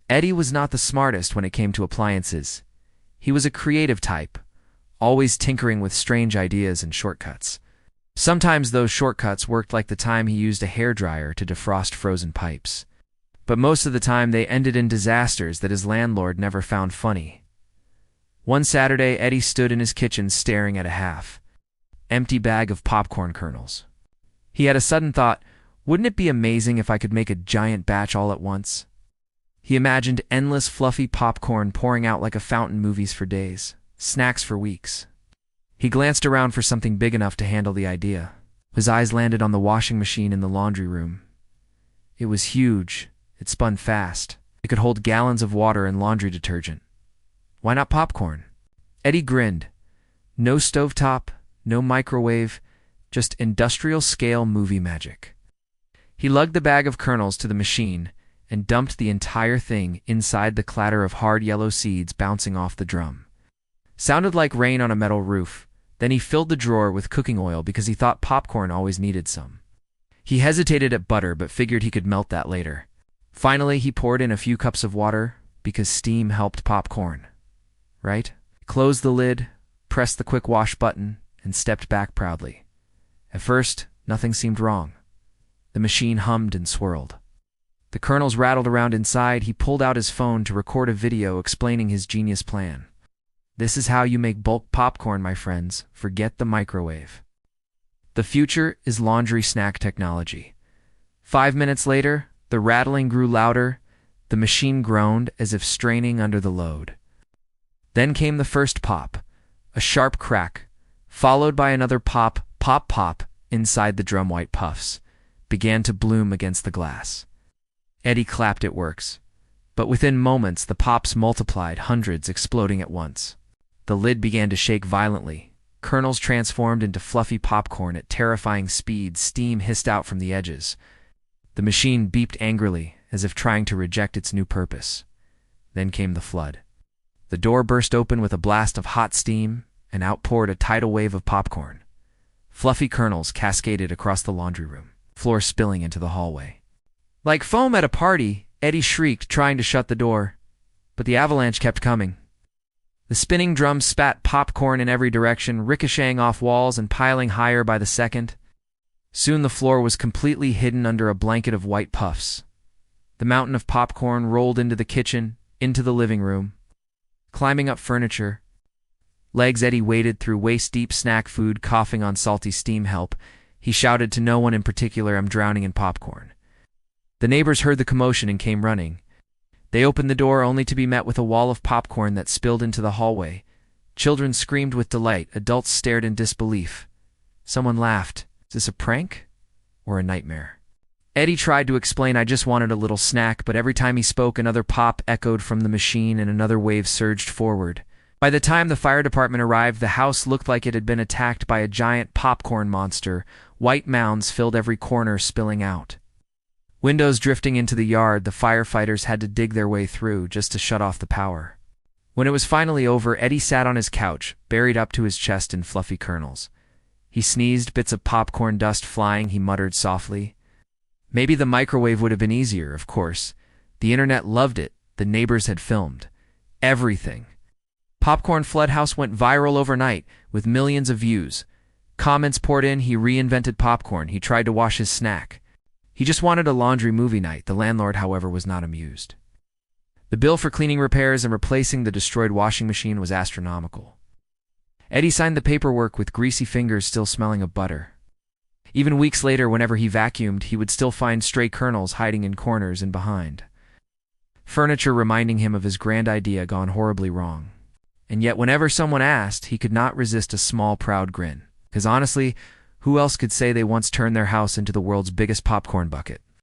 Eddie was not the smartest when it came to appliances. He was a creative type, always tinkering with strange ideas and shortcuts. Sometimes those shortcuts worked, like the time he used a hairdryer to defrost frozen pipes. But most of the time they ended in disasters that his landlord never found funny. One Saturday, Eddie stood in his kitchen staring at a half-empty bag of popcorn kernels. He had a sudden thought, wouldn't it be amazing if I could make a giant batch all at once? He imagined endless fluffy popcorn pouring out like a fountain, movies for days, snacks for weeks. He glanced around for something big enough to handle the idea. His eyes landed on the washing machine in the laundry room. It was huge. It spun fast. It could hold gallons of water and laundry detergent. Why not popcorn? Eddie grinned. No stovetop, no microwave, just industrial-scale movie magic. He lugged the bag of kernels to the machine and dumped the entire thing inside, the clatter of hard yellow seeds bouncing off the drum. Sounded like rain on a metal roof. Then he filled the drawer with cooking oil because he thought popcorn always needed some. He hesitated at butter but figured he could melt that later. Finally, he poured in a few cups of water because steam helped popcorn. Right? Closed the lid, pressed the quick wash button, and stepped back proudly. At first, nothing seemed wrong. The machine hummed and swirled. The kernels rattled around inside. He pulled out his phone to record a video explaining his genius plan. This is how you make bulk popcorn, my friends. Forget the microwave. The future is laundry snack technology. 5 minutes later, the rattling grew louder. The machine groaned as if straining under the load. Then came the first pop, a sharp crack, followed by another pop, pop, pop, inside the drum. White puffs began to bloom against the glass. Eddie clapped. It works. But within moments, the pops multiplied, hundreds exploding at once. The lid began to shake violently. Kernels transformed into fluffy popcorn at terrifying speed. Steam hissed out from the edges. The machine beeped angrily, as if trying to reject its new purpose. Then came the flood. The door burst open with a blast of hot steam, and out poured a tidal wave of popcorn. Fluffy kernels cascaded across the laundry room, floor spilling into the hallway. Like foam at a party, Eddie shrieked, trying to shut the door. But the avalanche kept coming. The spinning drum spat popcorn in every direction, ricocheting off walls and piling higher by the second. Soon the floor was completely hidden under a blanket of white puffs. The mountain of popcorn rolled into the kitchen, into the living room. Climbing up furniture. Legs. Eddie waded through waist-deep snack food, coughing on salty steam. Help. He shouted to no one in particular, I'm drowning in popcorn. The neighbors heard the commotion and came running. They opened the door only to be met with a wall of popcorn that spilled into the hallway. Children screamed with delight. Adults stared in disbelief. Someone laughed. Is this a prank or a nightmare? Eddie tried to explain, I just wanted a little snack, but every time he spoke, another pop echoed from the machine and another wave surged forward. By the time the fire department arrived, the house looked like it had been attacked by a giant popcorn monster. White mounds filled every corner, spilling out. Windows drifting into the yard. The firefighters had to dig their way through just to shut off the power. When it was finally over, Eddie sat on his couch, buried up to his chest in fluffy kernels. He sneezed, bits of popcorn dust flying. He muttered softly. Maybe the microwave would have been easier, of course. The internet loved it. The neighbors had filmed everything. Popcorn Flood House went viral overnight, with millions of views. Comments poured in. He reinvented popcorn. He tried to wash his snack. He just wanted a laundry movie night. The landlord, however, was not amused. The bill for cleaning repairs and replacing the destroyed washing machine was astronomical. Eddie signed the paperwork with greasy fingers still smelling of butter. Even weeks later, whenever he vacuumed, he would still find stray kernels hiding in corners and behind. Furniture reminding him of his grand idea gone horribly wrong. And yet whenever someone asked, he could not resist a small, proud grin. Because honestly, who else could say they once turned their house into the world's biggest popcorn bucket?